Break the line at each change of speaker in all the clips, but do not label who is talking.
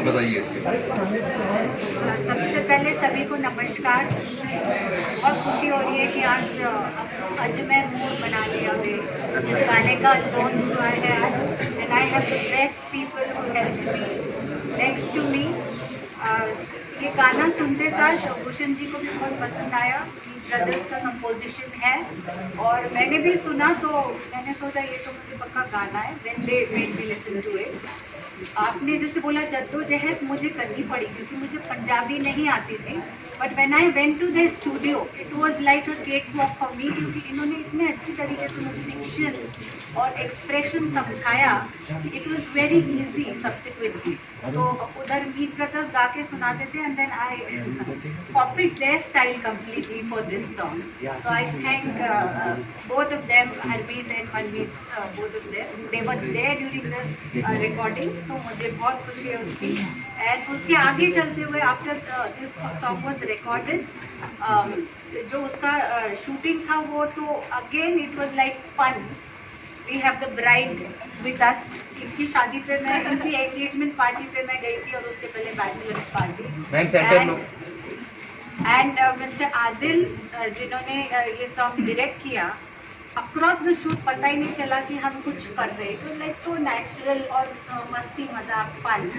बताइए इसके।
सबसे पहले सभी को नमस्कार। बहुत खुशी हो रही है कि आज मैं मूड बना लिया है, गाने का लॉन्च हुआ है आज, and I have the best people who help me next to me. ये गाना सुनते साथ भूषण जी को भी बहुत पसंद आया। ब्रदर्स का कंपोजिशन है और मैंने भी सुना तो मैंने सोचा ये तो मुझे पक्का गाना है। When they made me listen to it. आपने जैसे बोला जद्दोजहद मुझे करनी पड़ी क्योंकि मुझे पंजाबी नहीं आती थी, but when I went to the studio it was like a cake walk for me, क्योंकि इन्होंने इतने अच्छी तरीके से मुझे डिक्शन और एक्सप्रेशन समझाया कि it was very easy subsequently. तो उधर मीत ब्रदर्स गा के सुनाते थे and then I copied their style completely for this song. So I thank both of them, Harmeet and Manmeet, both of them, they were there during the recording, तो मुझे बहुत खुशी है उसकी। एंड उसके आगे चलते हुए after this song was recorded, जो उसका शूटिंग था वो तो again it was like fun. We have the bride with us. इनकी शादी पे मैं, इनकी एंगेजमेंट पार्टी पे मैं गई थी और उसके पहले bachelor party. And mister Adil जिन्होंने ये सॉन्ग डायरेक्ट किया, अक्रॉस द शूट पता ही नहीं चला कि हम कुछ कर रहे हैं। तो लाइक सो नेचुरल और मस्ती मजाक fun.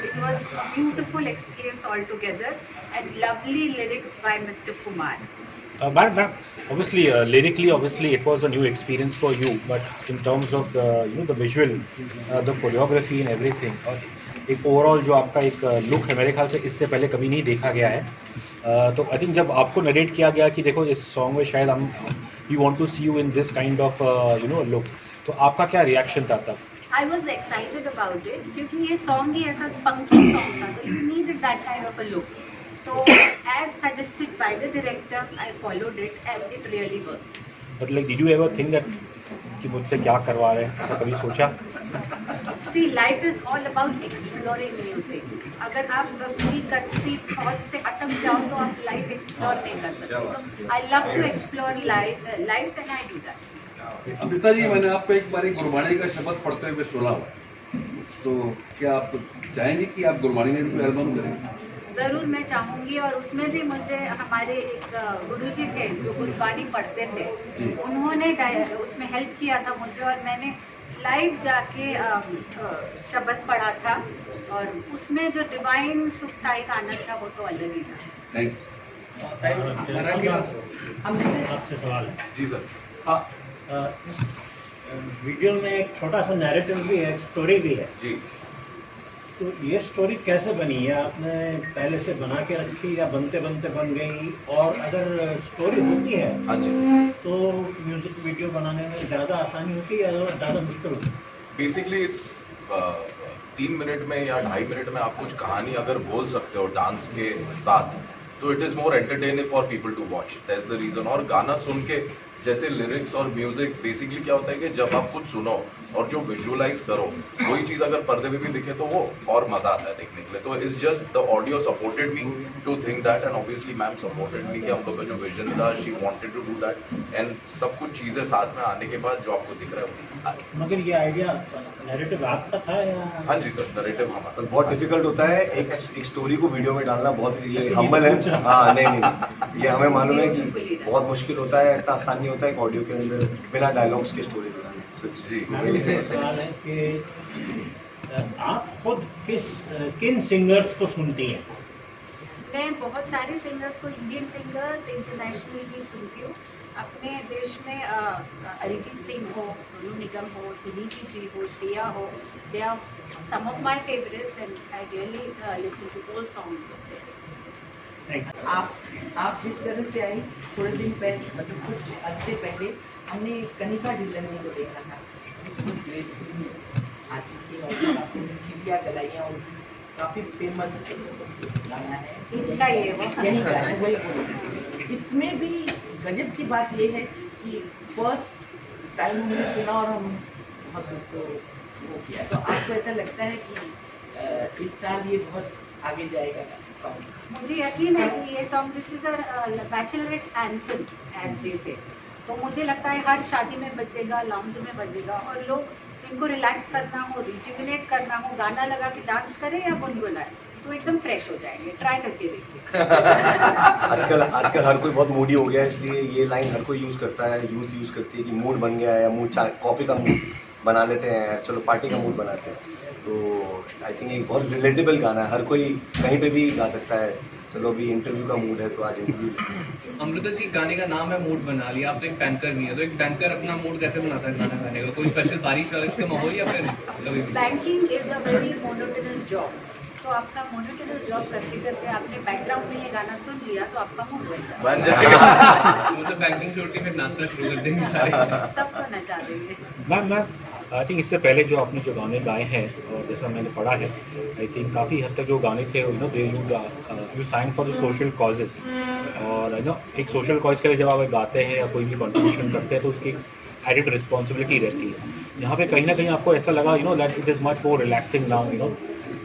It was a beautiful experience all together and lovely lyrics by mister Kumar.
Ma'am, obviously, lyrically, obviously, it was a new experience for you. But in terms of the visual, the choreography and everything, और एक overall जो आपका एक look है, मेरे ख्याल से इससे पहले कभी नहीं देखा गया है। तो आई थिंक जब आपको नरेट किया गया कि देखो इस सॉन्ग में शायद हम we want to see you in this kind of look, तो आपका क्या रिएक्शन था तब?
I was excited about it क्योंकि ये सॉन्ग ही ऐसा spunky सॉन्ग था, तो you needed that kind of a look. So as suggested by the director, I followed it and it really worked.
But like, did you ever think that कि मुझसे क्या करवा रहे हैं, ऐसा कभी सोचा?
See, life is all about exploring new things. अगर आप पूरी कच्ची थॉट से अटक जाओ तो आप लाइफ एक्सप्लोर नहीं कर सकते। तो I love to explore life and I do that.
Amrita ji, मैंने आपको एक बार गुरबाणी का शब्द पढ़ते हुए सुना हुआ, तो क्या आप चाहेंगे कि आप गुरबाणी में भी एल्बम करें?
ज़रूर मैं चाहूँगी, और उसमें भी मुझे हमारे एक गुरुजी थे जो गुरबानी पढ़ते थे, उन्होंने उसमें हेल्प किया था मुझे, और मैंने लाइव जाके शब्द पढ़ा था और उसमें जो डिवाइन सुख था, एक आनंद था, वो तो अलग ही था।
आपसे सवाल है
जी सर।
इस वीडियो में एक छोटा सा नैरेटिव भी है, स्टोरी भी है
जी।
तो ये स्टोरी कैसे बनी है? आपने पहले से बना के रखी या बनते बनते बन गई? और अगर स्टोरी होती है तो म्यूजिक वीडियो बनाने में ज़्यादा आसानी होती है या ज़्यादा मुश्किल होती है?
बेसिकली इट्स 3 मिनट में या 2.5 मिनट में आप कुछ कहानी अगर बोल सकते हो डांस के साथ, तो it is more entertaining for people to watch. That's the reason. और गाना सुन के जैसे लिरिक्स और म्यूजिक, बेसिकली क्या होता है कि जब आप कुछ सुनो और जो विजुअलाइज करो वही चीज़ अगर पर्दे पे भी दिखे तो वो और मज़ा आता है देखने के लिए। तो it's just the audio supported me to think that, and obviously ma'am supported me कि हम लोग का जो विजन था, she wanted to do that, and सब कुछ चीज़ें साथ में आने के बाद जो आपको दिख रहा है वो।
मगर ये आइडिया नैरेटिव आपका था या?
हाँ जी सर, नैरेटिव हमारा।
बहुत डिफिकल्ट होता है एक स्टोरी को वीडियो में डालना, बहुत ये हम्बल है। हाँ नहीं, ये हमें मालूम है कि बहुत मुश्किल होता है, इतना आसान नहीं होता है ऑडियो के अंदर बिना डायलॉग्स के स्टोरी बनाना।
जी,
सवाल है कि आप खुद किन सिंगर्स को सुनती हैं?
मैं बहुत सारे सिंगर्स को, इंडियन सिंगर्स, इंटरनेशनल भी सुनती हूँ। अपने देश में अरिजीत सिंह हो, सोनू निगम हो, सुनीति जी हो, श्रेया हो, they are some of my favourites and I really listen to all songs of theirs.
आप जिस तरह से आई, थोड़े दिन पहले, मतलब कुछ अर्से पहले हमने कनिका ढिल्लन को देखा था। आती थी और काफ़ी चिड़िया गलाइयाँ, और काफ़ी फेमस गाना है
इनका ये
यही गाना वही बोलो। इसमें भी गजब की बात ये है कि फर्स्ट टाइम हमने सुना और हम बहुत उसको वो किया। तो आपको ऐसा लगता है कि इस साल ये बहुत आगे जाएगा सॉन्ग?
मुझे यकीन है कि ये song this is a bachelorette anthem as they say, तो मुझे लगता है हर शादी में बजेगा, लाउंज में बजेगा, और लोग जिनको रिलैक्स करना हो, रिजुविनेट करना हो, गाना लगा के डांस करें या गुनगुनाए तो एकदम फ्रेश हो जाएंगे। ट्राई करके देखिए।
आजकल हर कोई बहुत मूडी हो गया है, इसलिए ये लाइन हर कोई यूज करता है, यूथ यूज करती है कि मूड बन गया है, या मूड चाय कॉफी का मूड बना लेते हैं, चलो पार्टी का मूड बनाते हैं। तो आई थिंक एक बहुत रिलेटेबल गाना है, हर कोई कहीं पे भी गा सकता है। चलो अभी इंटरव्यू का मूड है तो आज इंटरव्यू।
अमृता जी, गाने का नाम है मूड बना लिया, आप तो एक बैंकर नहीं है, तो एक बैंकर अपना मूड कैसे बनाता है गाना गाने का? कोई स्पेशल बारिश वारिश का माहौल या फिर कभी भी?
Banking is a very monotonous job, तो आपका मोनोटोनस जॉब करते करते आपने बैकग्राउंड में ये गाना सुन लिया तो आपका मूड बन जाएगा।
मतलब बैंकिंग छोड़ के फिर नाचना शुरू कर देंगे सारे।
सबको नचा देंगे।
मैम आई थिंक इससे पहले जो आपने जो गाने गाए हैं, और जैसा मैंने पढ़ा है, आई थिंक काफ़ी हद तक जो गाने थे they you sign for the social causes, और एक सोशल कॉज के लिए जब आप गाते हैं या कोई भी कंट्रीब्यूशन करते हैं तो उसकी एडिड रिस्पॉन्सिबिलिटी रहती है। यहाँ पे कहीं ना कहीं आपको ऐसा लगा that it is much more relaxing now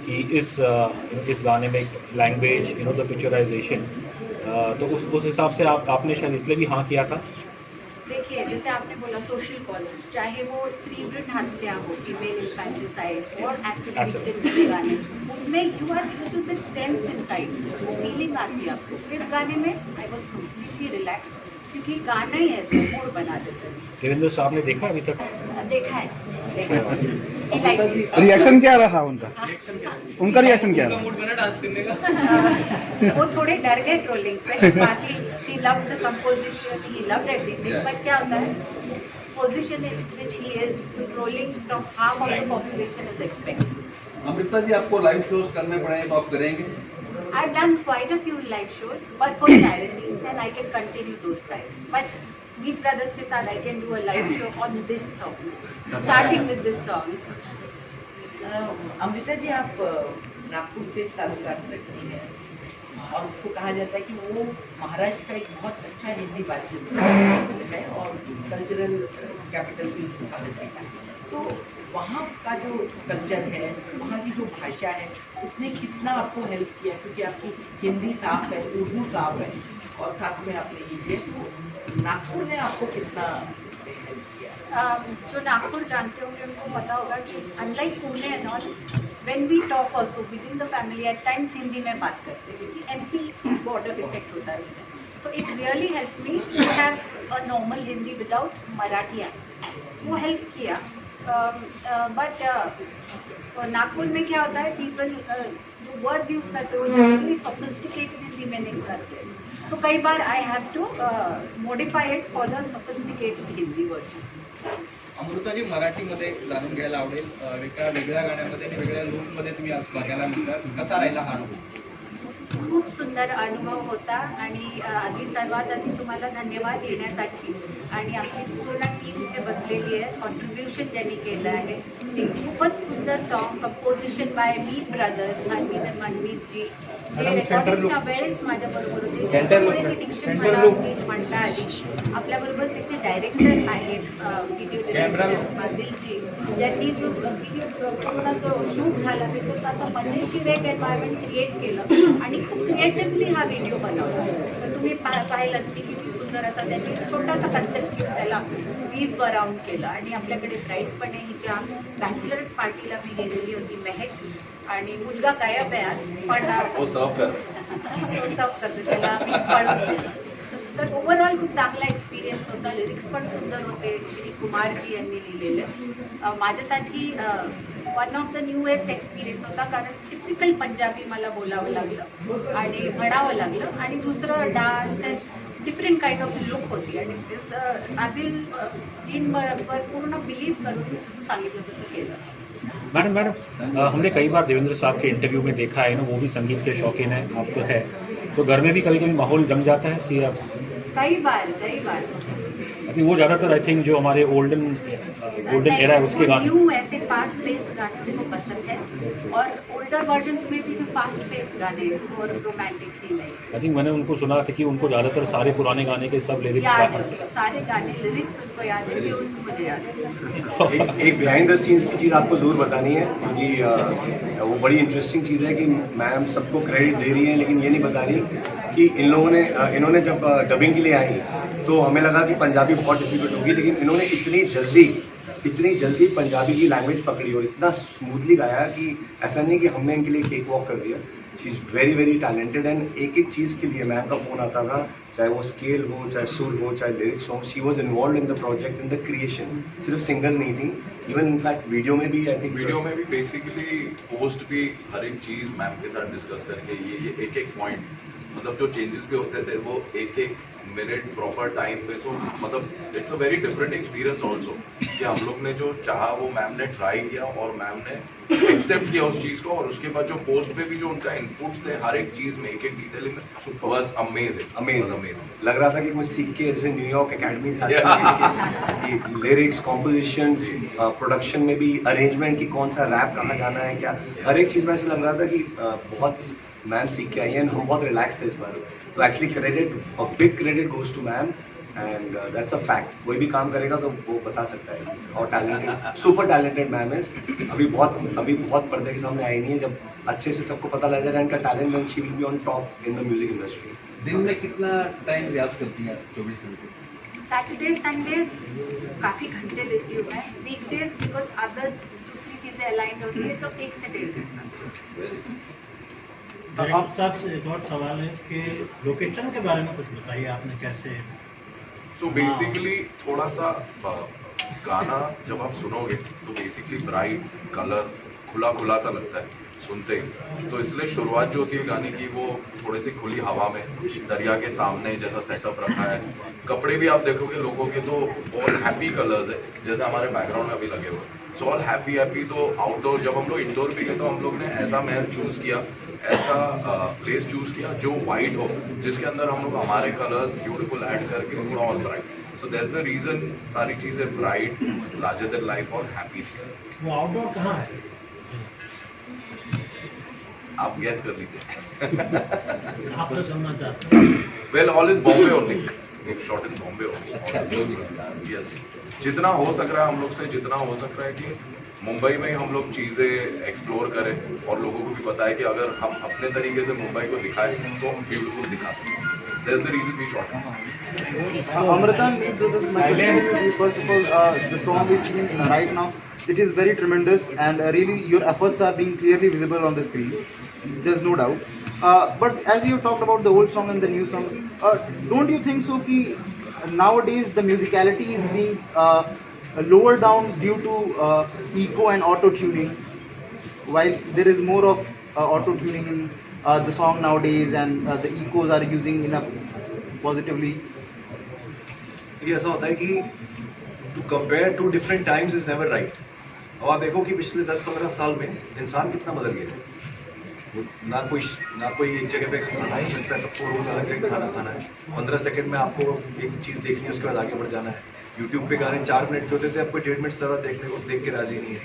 कि इस गाने में लैंग्वेज द पिक्चराइजेशन, तो उस हिसाब से आपने शायद इसलिए भी हाँ किया था।
देखिए, जैसे आपने बोला सोशल कॉजेज, चाहे वो स्त्री भ्रूण हत्या हो, फीमेल इंफेंटिसाइड और एसिड विक्टिम्स के गाने, उसमें you are little bit tensed inside, वो फीलिंग आती है आपको। इस गाने में आई वाज कंप्लीटली रिलैक्स्ड, क्योंकि गाना ही ऐसे मूड बना देता है।
देवेंद्र साहब ने देखा अभी तक?
देखा है।
रिएक्शन क्या रहा उनका? उनका रिएक्शन क्या
उनका
रहा?
मूड बना डांस करने का?
वो थोड़े डर गए ट्रोलिंग से, बाकी he loved the composition, he loved everything, but क्या होता है, position in which he is, trolling from half of the population is expected.
Amrita ji, आपको लाइव शोज करने पड़ेंगे तो आप करेंगे?
I've done quite a few live shows, but for charity, and I can continue those types. But Meet Brothers के साथ I can do a live show on this song, starting with this song.
Amrita ji, आप नागपुर से ताल्लुकात रखती हैं और उसको कहा जाता है कि वो महाराष्ट्र का एक बहुत अच्छा हिंदी बातचीत है और कल्चरल कैपिटल भी कहा जाता है। तो वहाँ का जो कल्चर है, वहाँ की जो भाषा है, उसने कितना आपको हेल्प किया? क्योंकि आपकी हिंदी साफ है, उर्दू साफ है, और साथ में आपने ये किया, तो नागपुर ने आपको कितना हेल्प किया?
जो नागपुर जानते होंगे उनको पता होगा कि unlike Pune and all, when we talk also with in the family at times Hindi में बात करते हैं, क्योंकि एमपी बॉर्डर इफेक्ट होता है उसमें। तो it really help me to have a normal Hindi without Marathi accent, वो हेल्प किया। बट नागपुर में क्या होता है, पीपल जो वर्ड्स यूज करते हैं वो जनरली सोफिस्टिकेटेड हिंदी में नहीं करते, तो कई बार I have to modify it for the sophisticated Hindi version.
Amrita ji, मराठीमध्ये जाणून घ्यायला आवडेल, एका वेगळ्या गाण्यामध्ये आणि वेगळ्या लूकमध्ये तुम्ही आज बघायला मिळतात, कसा राहिला हा अनुभव?
खूप सुंदर अनुभव होता, आणि आधी सर्वात आधी तुम्हाला धन्यवाद येण्यासाठी, आणि आपली पूर्ण टीम इथे बसलेली आहे, कॉन्ट्रीब्युशन ज्यांनी केलं आहे। एक खूपच सुंदर song, composition by Meet brothers, Manmeet ji, जे रेकॉर्डिंगच्या वेळेस माझ्याबरोबर होते, ज्यांच्यामुळे मी डिक्शन मला नीट म्हणता आली। आपल्याबरोबर त्याचे डायरेक्टर आहेत, व्हिडिओ डायरेक्टर आदिलजी, ज्यांनी जो व्हिडिओ पूर्ण जो शूट झाला त्याच्यात असं मजेशीर एक एन्व्हायरमेंट क्रिएट केलं, आणि खूप क्रिएटिव्हली हा व्हिडिओ बनवला। तर तुम्ही पाहिलंच की किती सुंदर असा त्यांनी छोटासा कन्सेप्ट घेऊन त्याला वीव अराउंड केलं, आणि आपल्याकडे ब्राईड पण आहे, हिच्या बॅचलर पार्टीला मी गेलेली होती मेहक, आणि मुलगा गायब आहे आज, पण
वो सर्व करते
त्याला आम्ही पळवून दिलं। तर ओव्हरऑल खूप चांगला एक्सपिरियन्स होता, लिरिक्स पण सुंदर होते, श्री कुमारजी यांनी लिहिलेले। माझ्यासाठी one of the newest experience होता, कारण टिपिकल पंजाबी मला बोलावं लागलं आणि म्हणावं लागलं, आणि दुसरं dance and different kind of look होती, आणि आदिल जींबरोबर पूर्ण बिलीव करून जसं सांगितलं तसं केलं।
मैडम हमने कई बार देवेंद्र साहब के इंटरव्यू में देखा है वो भी संगीत के शौकीन हैं, आप तो है, तो घर में भी कभी कभी माहौल जम जाता है कि आप?
कई बार
अभी वो ज़्यादातर आई थिंक जो हमारे गोल्डन एरा है उसके गाने
न्यू ऐसे फास्ट पेस्ड गाने उनको पसंद है और ओल्डर वर्जन्स में भी जो फास्ट पेस्ड गाने हैं और रोमांटिक फील है
आई थिंक मैंने उनको सुना था कि उनको ज़्यादातर सारे पुराने गाने के सब लिरिक्स
याद है उनको, सारे गाने लिरिक्स उनको याद है, ट्यून्स मुझे याद है।
एक बिहाइंड द सीन्स की चीज़ आपको ज़रूर बतानी है, क्योंकि वो बड़ी इंटरेस्टिंग चीज़ है कि मैम सबको क्रेडिट दे रही है लेकिन ये नहीं बता रही कि इन्होंने जब डबिंग के लिए आई तो हमें लगा कि पंजाबी बहुत डिफिकल्ट होगी, लेकिन इन्होंने इतनी जल्दी पंजाबी की लैंग्वेज पकड़ी और इतना स्मूथली गाया कि ऐसा नहीं कि हमने इनके लिए केक वॉक कर दिया। She is very very talented and एक एक चीज़ के लिए मैम का फ़ोन आता था, चाहे वो स्केल हो, चाहे सुर हो, चाहे लिरिक्स हो। She was involve in the project, in the creation. सिर्फ सिंगर नहीं थी, इवन इनफैक्ट वीडियो में भी आई थिंक
वीडियो में भी बेसिकली पोस्ट भी हर एक चीज़ मैम के साथ डिस्कस करके ये एक एक पॉइंट, मतलब जो चेंजेस भी होते थे वो एक एक मिनट प्रॉपर टाइम पे। सो मतलब it's a very different experience also कि हम लोग ने जो चाहा वो मैम ने ट्राई किया और मैम ने एक्सेप्ट किया उस चीज़ को, और उसके बाद जो पोस्ट पे भी जो उनका इनपुट्स थे हर एक चीज़ में एक एक डिटेल में वाज अमेजिंग।
लग रहा था कि कुछ सीख के जैसे New York academy lyrics, composition, production में भी अरेंजमेंट की कौन सा रैप कहाँ जाना है, क्या हर एक चीज़ में ऐसे लग रहा था कि बहुत मैम सीख के आई हैं। हम बहुत रिलैक्स थे इस बार, तो actually big credit goes to ma'am and that's a fact. कोई भी काम करेगा तो वो बता सकता है, और talented, super talented ma'am is. अभी बहुत पर्दे के सामने आई नहीं है, जब अच्छे से सबको पता लग जाएगा इनका talent and she will be on top in the music industry.
दिन में कितना टाइम रियाज करती हैं? 24 घंटे।
सैटरडे संडेज काफ़ी घंटे देती हूँ मैं, वीकडेज बिकॉज अदर दूसरी चीज़ें अलाइन होती है तो 1 से 1.5 घंटा।
आप साहब से एक और सवाल है कि लोकेशन के बारे में कुछ बताइए, आपने कैसे?
सो बेसिकली थोड़ा सा गाना जब आप सुनोगे तो बेसिकली ब्राइट कलर खुला सा लगता है सुनते ही, तो इसलिए शुरुआत जो होती है गाने की वो थोड़ी सी खुली हवा में दरिया के सामने जैसा सेटअप रखा है। कपड़े भी आप देखोगे लोगों के तो ऑल हैप्पी कलर्स है, जैसे हमारे बैकग्राउंड में अभी लगे हुए, सो ऑल हैप्पी। तो आउटडोर जब हम लोग इंडोर भी गए तो हम लोग ने ऐसा महल चूज़ किया, ऐसा प्लेस चूज़ किया जो वाइट हो, जिसके अंदर हम लोग हमारे कलर्स ब्यूटीफुल ऐड करके थोड़ा और bright. So that's the reason सारी चीज़ें ब्राइट, लार्जर देन लाइफ और हैप्पी।
वो आउटडोर कहाँ है?
आप गैस कर लीजिए।
आपसे सुनना चाहते हैं।
Well all is Bombay only, एक shot in Bombay only. Yes, जितना हो सक रहा है हम लोग से, जितना हो सक रहा है कि मुंबई में हम लोग चीज़ें एक्सप्लोर करें और लोगों को भी बताएं कि अगर हम अपने तरीके से मुंबई को दिखाएं तो हम ब्यूटीफुल दिखा सकते हैं। That's the reason we shot it.
Amritan, first of all, the song which is right now, it is very tremendous and really your efforts are being clearly visible on the screen. There's no doubt. But as you talked about the old song and the new song, don't you think so ki nowadays the musicality is being lowered down due to echo and auto-tuning, while there is more of auto-tuning in the song nowadays and the ecos are using in a positively?
ये ऐसा होता है कि to compare two different times is never right. अब आप देखो कि पिछले 10-15 साल में इंसान कितना बदल गया है। ना कोई एक जगह पे खाना ही मिलता है, सबको रोज अलग जगह खाना खाना है। 15 सेकंड में आपको एक चीज़ देखनी है, उसके बाद आगे बढ़ जाना है। यूट्यूब पे गाने 4 मिनट के होते थे, आपको 1.5 मिनट ज़्यादा देख के राजी नहीं है।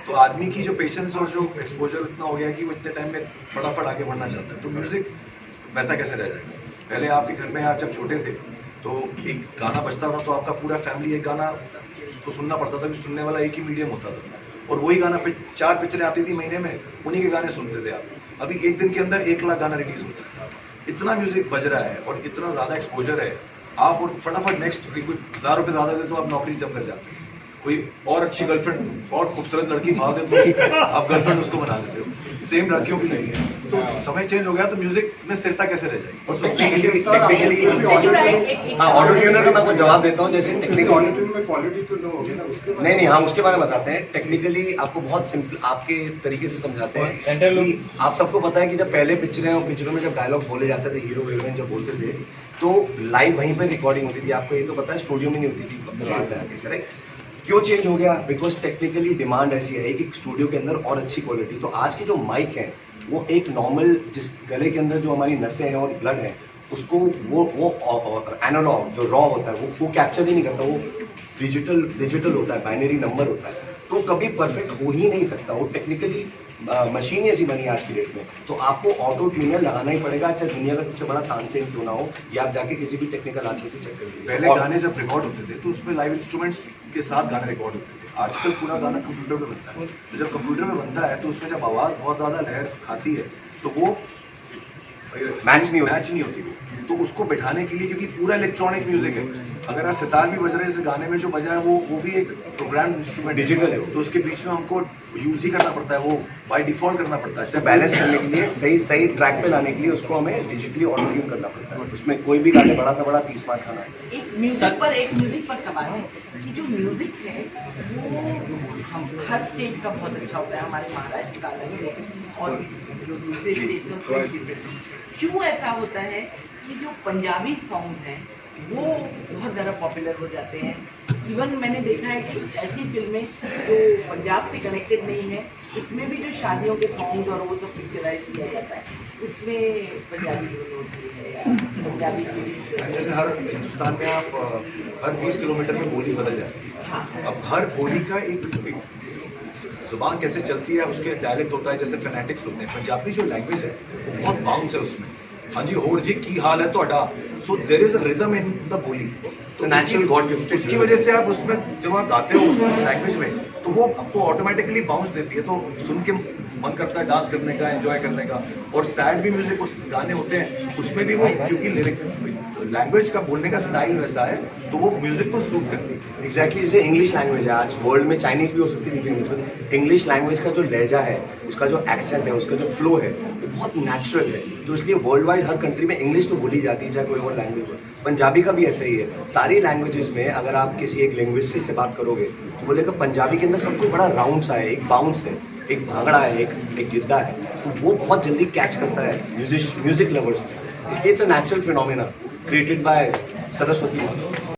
तो आदमी की जो पेशेंस और जो एक्सपोजर इतना हो गया है कि वो इतने टाइम में फटाफट आगे बढ़ना चाहता है। तो म्यूज़िक वैसा कैसे रह जाएगा? पहले आपके घर में आप जब छोटे थे तो एक गाना बजता था तो आपका पूरा फैमिली एक गाना को सुनना पड़ता था, कि सुनने वाला एक ही मीडियम होता था, और वही गाना 4 पिक्चरें आती थी महीने में, उन्हीं के गाने सुनते थे आप। अभी एक दिन के अंदर 1 लाख गाना रिलीज होता है। इतना म्यूजिक बज रहा है और इतना ज़्यादा एक्सपोजर है, आप और फटाफट नेक्स्ट कोई 1000 रुपये ज़्यादा दे तो आप नौकरी जब कर जाते हैं। कोई और अच्छी गर्लफ्रेंड और खूबसूरत लड़की भाव दे तो आप गर्लफ्रेंड उसको बना देते हो। सेम लड़कियों की लड़की है, तो समय चेंज हो गया तो म्यूजिक में स्थिरता कैसे रह जाएगी? टेक्निकली ऑटो ट्यूनर का मैं आपको जवाब देता हूँ। जैसे टेक्निकली क्वालिटी तो लो होगी ना, उसके नहीं हम उसके बारे में बताते हैं। टेक्निकली आपको बहुत सिंपल आपके तरीके से समझाते हैं कि आप सबको पता है कि जब पहले पिक्चरें और पिक्चरों में जब डायलॉग बोले जाते थे, हीरो हीरोइन जब बोलते थे तो लाइव वहीं पर रिकॉर्डिंग होती थी। आपको ये तो पता है, स्टूडियो में नहीं होती थी, करेक्ट? क्यों चेंज हो गया? बिकॉज टेक्निकली डिमांड ऐसी है कि स्टूडियो के अंदर और अच्छी क्वालिटी। तो आज के जो माइक हैं वो एक नॉर्मल, जिस गले के अंदर जो हमारी नसें हैं और ब्लड है उसको वो एनालॉग जो रॉ होता है वो कैप्चर ही नहीं करता, वो डिजिटल होता है, बाइनरी नंबर होता है, तो कभी परफेक्ट हो ही नहीं सकता। वो टेक्निकली मशीन ही ऐसी बनी आज की डेट में, तो आपको ऑटो ट्यूनर लगाना ही पड़ेगा, चाहे दुनिया का सबसे बड़ा तानसेन क्यों ना हो, या आप जाके किसी भी टेक्निकल आदमी से चेक करिए।
पहले गाने जब रिकॉर्ड होते थे तो उसमें लाइव इंस्ट्रूमेंट्स के साथ गाने रिकॉर्ड होते थे, आजकल पूरा गाना कंप्यूटर में बनता है। तो जब कंप्यूटर में बनता है तो उसमें जब आवाज़ बहुत ज़्यादा लहर खाती है तो वो मैच नहीं होती वो, तो उसको बैठाने के लिए, क्योंकि पूरा इलेक्ट्रॉनिक म्यूजिक है, अगर आप सितार भी बज रहे हैं जैसे गाने में जो बजा है वो भी एक प्रोग्राम इंस्ट्रूमेंट डिजिटल है, तो उसके बीच में हमको यूज ही करना पड़ता है, वो बाय डिफॉल्ट करना पड़ता है।
तो बैलेंस करने के लिए सही ट्रैक पे लाने के लिए उसको हमें डिजिटली ऑटो ट्यून करना पड़ता है। उसमें कोई भी गाने बड़ा से बड़ा 30 मार खाना है।
एक म्यूजिक पर सवाल है कि जो म्यूजिक है वो हम हर स्टेट का बहुत अच्छा होता है, हमारे महाराष्ट्र का अलग है और जो दूसरे स्टेट का क्यों ऐसा होता है कि जो पंजाबी सॉन्ग हैं वो बहुत ज़्यादा पॉपुलर हो जाते हैं। इवन मैंने देखा है कि ऐसी फिल्में जो पंजाब से कनेक्टेड नहीं है, उसमें भी जो शादियों के सॉन्ग और वो सब पिक्चराइज किया जाता है, उसमें पंजाबी यूज होती है या पंजाबी
जैसे हर हिंदुस्तान में आप हर 20 किलोमीटर में बोली बदल जाती है।
हाँ।
अब हर बोली का एक जुबान कैसे चलती है, उसके डायलेक्ट होता है, जैसे फेनेटिक्स होते हैं। पंजाबी जो लैंग्वेज है वो बहुत बाउंस है उसमें। हाँ जी, होर जी की हाल है तोड़ा, so there is a rhythm in the बोली, तो नेचुरल गॉड गिफ्ट। उसकी वजह से आप उसमें जब आप गाते हो उस लैंग्वेज में तो वो आपको ऑटोमेटिकली बाउंस देती है, तो सुन के मन करता है डांस करने का, एंजॉय करने का। और सैड भी म्यूजिक उस गाने होते हैं उसमें भी वो, क्योंकि लिरिक लैंग्वेज का बोलने का स्टाइल वैसा है तो वो म्यूजिक को सूट करती है।
एग्जैक्टली जैसे इंग्लिश लैंग्वेज है, आज वर्ल्ड में चाइनीज भी हो सकती है, इंग्लिश लैंग्वेज का जो लहजा है, उसका जो एक्सेंट है, उसका जो फ्लो है, वो बहुत नेचुरल है, तो इसलिए वर्ल्ड वाइड हर कंट्री में इंग्लिश तो बोली जाती है, चाहे कोई और लैंग्वेज हो। पंजाबी का भी ऐसा ही है। सारी लैंग्वेजेस में अगर आप किसी एक लिंग्विस्टिक से बात करोगे तो बोलेगा पंजाबी के अंदर सब कुछ बड़ा राउंड सा है, एक बाउंस है, एक भांगड़ा है, एक गिद्दा है, तो वो बहुत जल्दी कैच करता है म्यूजिक लवर्स में। इसलिए it's a natural phenomena created by Saraswati.